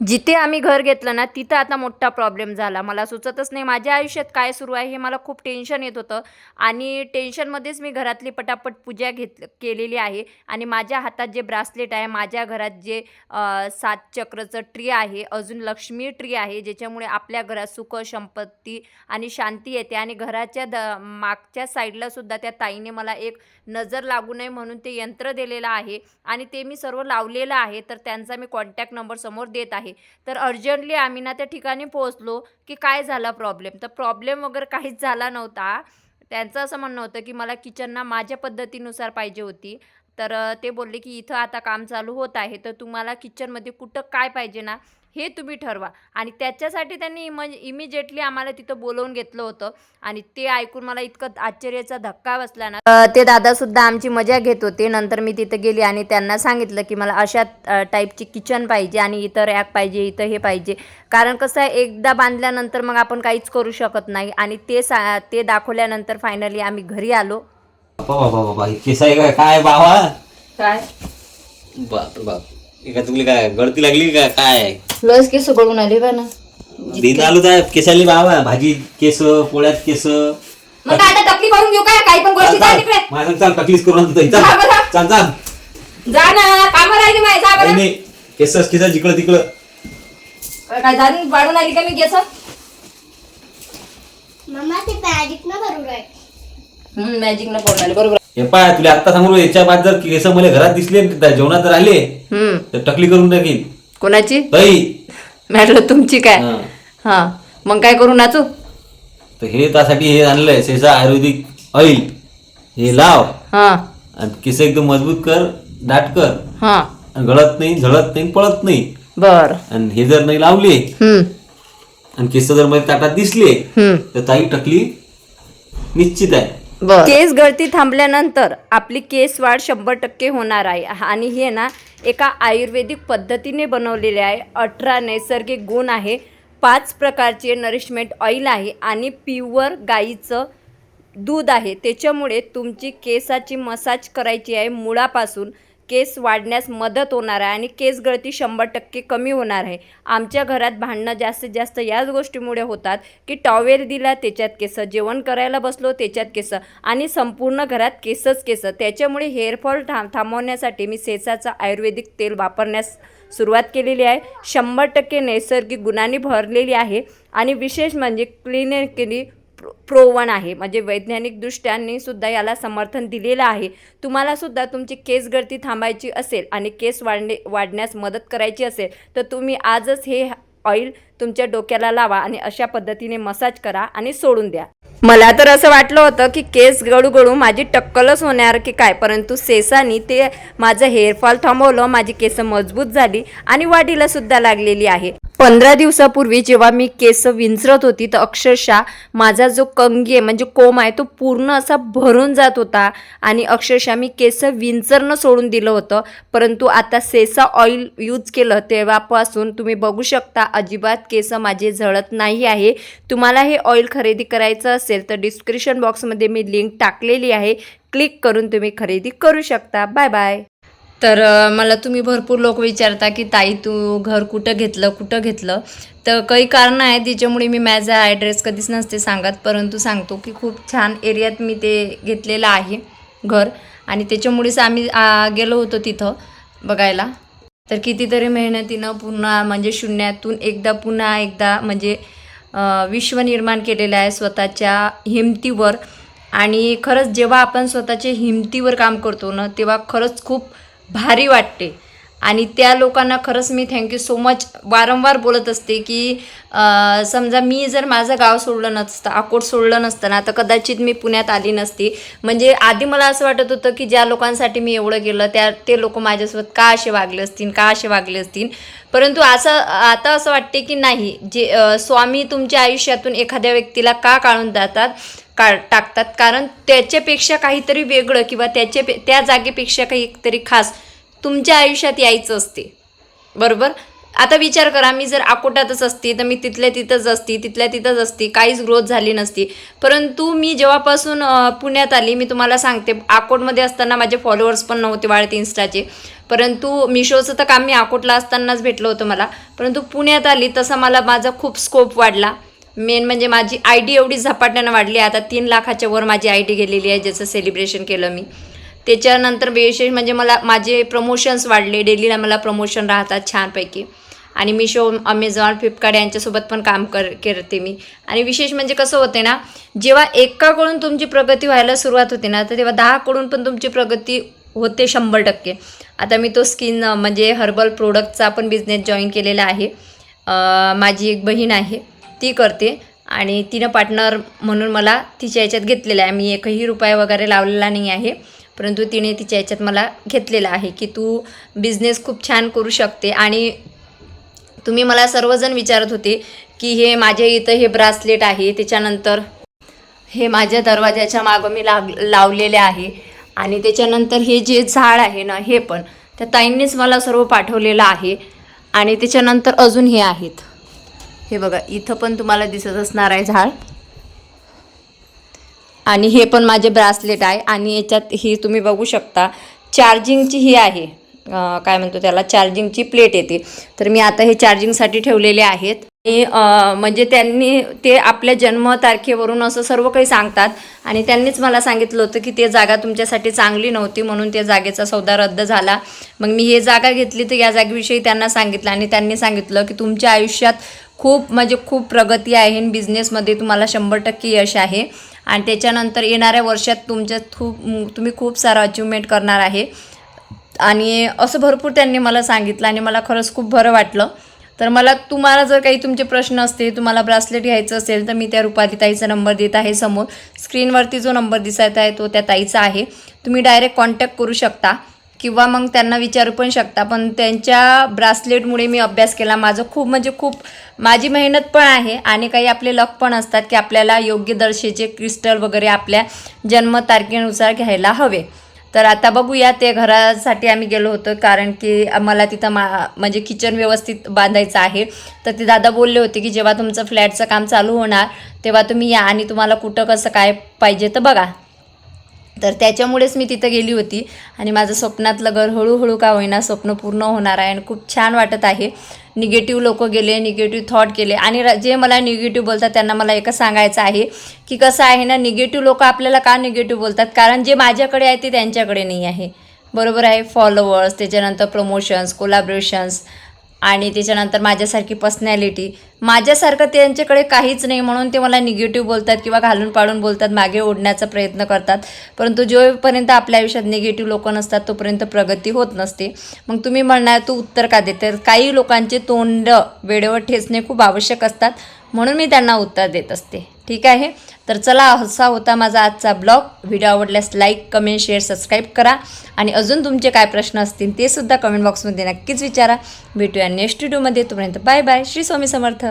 जिथे आम्ही घर घेतलं ना, तिथं आता मोठा प्रॉब्लेम झाला. मला सुचतच नाही माझ्या आयुष्यात काय सुरू आहे, हे मला खूप टेन्शन येत होतं आणि टेन्शनमध्येच मी घरातली पटापट पूजा केलेली आहे आणि माझ्या हातात जे ब्रासलेट आहे, माझ्या घरात जे 7 चक्रचं ट्री आहे, अजून लक्ष्मी ट्री आहे, ज्याच्यामुळे आपल्या घरात सुख, संपत्ती आणि शांती येते आणि घराच्या मागच्या साईडला सुद्धा त्या ताईने मला एक नजर लागू नये म्हणून ते यंत्र दिलेलं आहे आणि ते मी सर्व लावलेलं आहे. तर त्यांचा मी कॉन्टॅक्ट नंबर समोर देत आहे. तर अर्जंटली आम्ही ना त्या ठिकाणी पोहोचलो, की काय झाला प्रॉब्लेम? तर प्रॉब्लेम वगैरे काहीच झाला नव्हता. त्यांचं असं म्हणणं होतं, की मला किचन ना माझ्या पद्धतीनुसार पाहिजे होती. तर ते बोलले, की "इथं आता काम चालू होत आहे, तर तुम्हाला किचनमध्ये कुठं काय पाहिजे ना, हे तुम्ही ठरवा." आणि त्याच्यासाठी त्यांनी इमिजिएटली आम्हाला तिथं बोलावून घेतलं होतं आणि ते ऐकून मला इतकं आश्चर्याचा धक्का बसला ना. ते दादासुद्धा आमची मजा घेत होते. नंतर मी तिथं गेली आणि त्यांना सांगितलं, की मला अशा टाईपची किचन पाहिजे आणि इथं रॅक पाहिजे, इथं हे पाहिजे. कारण कसं आहे, एकदा बांधल्यानंतर मग आपण काहीच करू शकत नाही आणि ते दाखवल्यानंतर फायनली आम्ही घरी आलो. बाबा बाबा बाबा हे केस आहे काय बाबा? काय बाप बाप एका तुला काय गळती लागली का काय? लस केस गळून आले बा ना. दिन आलो तर केसाली बाबा भाजी केस पोळ्यात केस मग काय आता टकली करून घेऊ काय? काही पण गोष्टी जा तिकडे. माझं चाल तकलीफ करून आणतो जा बरं. चाल चाल जा ना, कामं राहिली माझी, जा बरं. नाही केस जिकडं तिकडं काय झाडून वाढून आली का मी केस? मम्मा ते मॅजिक न भरून आहे. मॅजिक न पडून आले, बरोबर. हे पाय तुला आता सांगू याच्या बाद जर केस मला घरात दिसले जेवणात जर आले तर टकली करून टाकीन. कोणाची? बाई म्हटलं तुमची काय? हा. हा, मग काय करू नाचू? तर हे त्यासाठी हे आणलंय सेसा आयुर्वेदिक ऑइल हे लाव हा आणि केस एकदम मजबूत कर दाट कर हा, आणि गळत नाही झळत नाही पळत नाही. बर. आणि हे जर नाही लावले आणि केस जर मध्ये ताटात दिसले तर ताई टकली निश्चित आहे. केस गळती थांबल्यानंतर आपली केस वाढ 100% होणार आहे आणि हे ना एका आयुर्वेदिक पद्धतीने बनवलेले आहे. 18 नैसर्गिक गुण आहे, 5 प्रकारचे नरिशमेंट ऑइल आहे आणि प्युअर गाईचं दूध आहे. त्याच्यामुळे तुमची केसाची मसाज करायची आहे, मुळापासून केस वाढण्यास मदत होणार आहे आणि केस गळती 100% कमी होणार आहे. आमच्या घरात भांडणं जास्तीत जास्त याच गोष्टीमुळे होतात, की टॉवेल दिला त्याच्यात केस, जेवण करायला बसलो त्याच्यात केस आणि संपूर्ण घरात केसच केस. त्याच्यामुळे हेअरफॉल थांबवण्यासाठी मी सेसाचं आयुर्वेदिक तेल वापरण्यास सुरुवात केलेली आहे. 100% नैसर्गिक गुणांनी भरलेली आहे आणि विशेष म्हणजे क्लिनिकली प्रोवन आहे, म्हणजे वैज्ञानिकदृष्ट्यांनी सुद्धा याला समर्थन दिलेलं आहे. तुम्हाला सुद्धा तुमची केस गळती थांबायची असेल आणि केस वाढण्यास मदत करायची असेल तर तुम्ही आजच हे ऑइल तुमच्या डोक्याला लावा आणि अशा पद्धतीने मसाज करा आणि सोडून द्या. मला तर असं वाटलं होतं की केस गळू माझी टक्कलच होणार की काय, परंतु सेसानी ते माझं हेअरफॉल थांबवलं, माझी केस मजबूत झाली आणि वाढीला सुद्धा लागलेली आहे. 15 दिवसापूर्वी जेव्हा मी केस विंचरत होती तर अक्षरशः माझा जो कंगी आहे म्हणजे कोंब आहे तो पूर्ण असा भरून जात होता आणि अक्षरशः मी केस विंचरणं सोडून दिलं होतं. परंतु आता सेसा ऑइल यूज केलं तेव्हापासून तुम्ही बघू शकता अजिबात केस माझे झळत नाही आहे. तुम्हाला हे ऑइल खरेदी करायचं असेल तर डिस्क्रिप्शन बॉक्समध्ये मी लिंक टाकलेली आहे, क्लिक करून तुम्ही खरेदी करू शकता. Bye bye. तर मला तुम्ही भरपूर लोक विचारता की ताई तू घर कुठं घेतलं, तर काही कारणं आहेत त्याच्यामुळे मी माझा ॲड्रेस कधीच नसते सांगत, परंतु सांगतो की खूप छान एरियात मी ते घेतलेलं आहे घर आणि त्याच्यामुळेच आम्ही गेलो होतो तिथं बघायला. तर कितीतरी मेहनतीनं पुन्हा म्हणजे शून्यातून पुन्हा एकदा म्हणजे विश्व निर्माण केलेलं आहे स्वतःच्या हिमतीवर. आणि खरंच जेव्हा आपण स्वतःच्या हिमतीवर काम करतो ना तेव्हा खरंच खूप भारी वाटते आणि त्या लोकांना खरंच मी थँक्यू सो मच वारंवार बोलत असते की समजा मी जर माझं गाव सोडलं नसतं, अकोट सोडलं नसतं ना तर कदाचित मी पुण्यात आली नसती. म्हणजे आधी मला असं वाटत होतं की ज्या लोकांसाठी मी एवढं केलं ते लोक माझ्यासोबत का असे वागले असतील, परंतु आता असं वाटते की नाही, जे स्वामी तुमच्या आयुष्यातून एखाद्या व्यक्तीला का काढून टाकतात कारण त्याच्यापेक्षा काहीतरी वेगळं किंवा त्या जागेपेक्षा काहीतरी खास तुमच्या आयुष्यात यायचं असते, बरोबर. आता विचार करा, मी जर अकोटातच असती तर मी तिथल्या तिथंच असती, काहीच ग्रोथ झाली नसती. परंतु मी जेव्हापासून पुण्यात आली, मी तुम्हाला सांगते, अकोटमध्ये असताना माझे फॉलोअर्स पण नव्हते वाढते इन्स्टाचे. परंतु मिशोचं तर काम मी अकोटला असतानाच भेटलं होतं मला. परंतु पुण्यात आली तसा माझा खूप स्कोप वाढला. मेन म्हणजे माझी आय डी एवढी झपाट्यानं वाढली, आता 3 लाखाच्या वर माझी आय डी गेलेली आहे, ज्याचं सेलिब्रेशन केलं मी. त्याच्यानंतर विशेष म्हणजे माझे प्रमोशन्स वाढले, डेलीला मला प्रमोशन राहतात छानपैकी. आणि मिशो, अमेझॉन, फ्लिपकार्ट यांच्यासोबत पण काम करते मी. आणि विशेष म्हणजे कसं होते ना, जेव्हा एकाकडून तुमची प्रगती व्हायला सुरुवात होते ना, तर तेव्हा 10कडून पण तुमची प्रगती होते 100%. आता मी तो स्किन म्हणजे हर्बल प्रोडक्टचा पण बिझनेस जॉईन केलेला आहे. माझी एक बहीण आहे, ती करते आणि तिनं पार्टनर म्हणून मला तिच्या याच्यात घेतलेलं आहे. मी 1ही रुपया वगैरे लावलेला नाही आहे, परंतु तिने तिच्या याच्यात मला घेतलेलं आहे की तू बिझनेस खूप छान करू शकते. आणि तुम्ही मला सर्वजण विचारत होते की हे माझ्या इथं हे ब्रासलेट आहे, त्याच्यानंतर हे माझ्या दरवाजाच्या मागं मी लावलेले आहे. आणि त्याच्यानंतर हे जे झाड आहे ना, हे पण त्या ताईंनीच मला सर्व पाठवलेलं आहे. आणि त्याच्यानंतर अजून हे आहेत, हे बघा, इथं पण तुम्हाला दिसत असणार आहे झाड. आणि हे पण माझे ब्रासलेट आहे. आणि याच्यात ही तुम्ही बघू शकता चार्जिंगची ही आहे, काय म्हणतो त्याला, चार्जिंगची प्लेट येते. तर मी आता हे चार्जिंगसाठी ठेवलेले आहेत. म्हणजे त्यांनी ते आपल्या जन्मतारखेवरून असं सर्व काही सांगतात. आणि त्यांनीच मला सांगितलं होतं की ते जागा तुमच्यासाठी चांगली नव्हती, म्हणून त्या जागेचा सौदा रद्द झाला. मग मी हे जागा घेतली, तर या जागेविषयी त्यांना सांगितलं. आणि त्यांनी सांगितलं की तुमच्या आयुष्यात खूप प्रगती आहे, बिझनेसमध्ये तुम्हाला 100% यश आहे. आणि त्याच्यानंतर येणाऱ्या वर्षात तुम्ही खूप सारं अचिव्हमेंट करणार आहे. आणि असं भरपूर त्यांनी मला सांगितलं आणि मला खरंच खूप बरं वाटलं. तर तुम्हाला जर काही तुमचे प्रश्न असतील, तुम्हाला ब्रासलेट घ्यायचं असेल, तर मी त्या रुपाली ताईचा नंबर देत आहे. समोर स्क्रीनवरती जो नंबर दिसत आहे तो त्या ताईचा आहे. तुम्ही डायरेक्ट कॉन्टॅक्ट करू शकता किंवा मग त्यांना विचारू पण शकता. पण त्यांच्या ब्रासलेटमुळे मी अभ्यास केला. माझं खूप माझी मेहनत पण आहे आणि काही आपले लक पण असतात की आपल्याला योग्य दर्जाचे क्रिस्टल वगैरे आपल्या जन्मतारखेनुसार घ्यायला हवे. तर आता बघूया, ते घरासाठी आम्ही गेलो होतो, कारण की मला तिथं म्हणजे किचन व्यवस्थित बांधायचं आहे. तर ते दादा बोलले होते की जेव्हा तुमचं फ्लॅटचं काम चालू होणार तेव्हा तुम्ही या आणि तुम्हाला कुठं कसं काय पाहिजे तर बघा. तर त्याच्यामुळेच मी तिथं गेली होती. आणि माझं स्वप्नातलं घर हळूहळू का होईना स्वप्न पूर्ण होणार आहे आणि खूप छान वाटत आहे. निगेटिव्ह लोक गेले, निगेटिव्ह थॉट केले. आणि जे मला निगेटिव्ह बोलतात त्यांना मला एकच सांगायचं आहे की कसं आहे ना, निगेटिव्ह लोक आपल्याला का निगेटिव्ह बोलतात, कारण जे माझ्याकडे आहे ते त्यांच्याकडे नाही आहे. बरोबर आहे. फॉलोवर्स, त्याच्यानंतर प्रमोशन्स, कोलॅबरेशन्स आणि त्याच्यानंतर माझ्यासारखी पर्सनॅलिटी, माझ्यासारखं त्यांच्याकडे काहीच नाही, म्हणून ते मला निगेटिव्ह बोलतात किंवा घालून पाडून बोलतात, मागे ओढण्याचा प्रयत्न करतात. परंतु जोपर्यंत आपल्या आयुष्यात निगेटिव्ह लोक नसतात तोपर्यंत प्रगती होत नसते. मग तुम्ही म्हणणार तू उत्तर का देते, काही लोकांचे तोंड वेळेवर ठेचणे खूप आवश्यक असतात, म्हणून मी त्यांना उत्तर देत असते. ठीक आहे. तर चला, असा होता माझा आजचा ब्लॉग. व्हिडिओ आवडल्यास लाईक, कमेंट, शेअर, सबस्क्राईब करा. आणि अजून तुमचे काय प्रश्न असतील ते सुद्धा कमेंट बॉक्समध्ये नक्कीच विचारा. भेटूया नेक्स्ट व्हिडिओमध्ये. तोपर्यंत बाय बाय. श्री स्वामी समर्थ.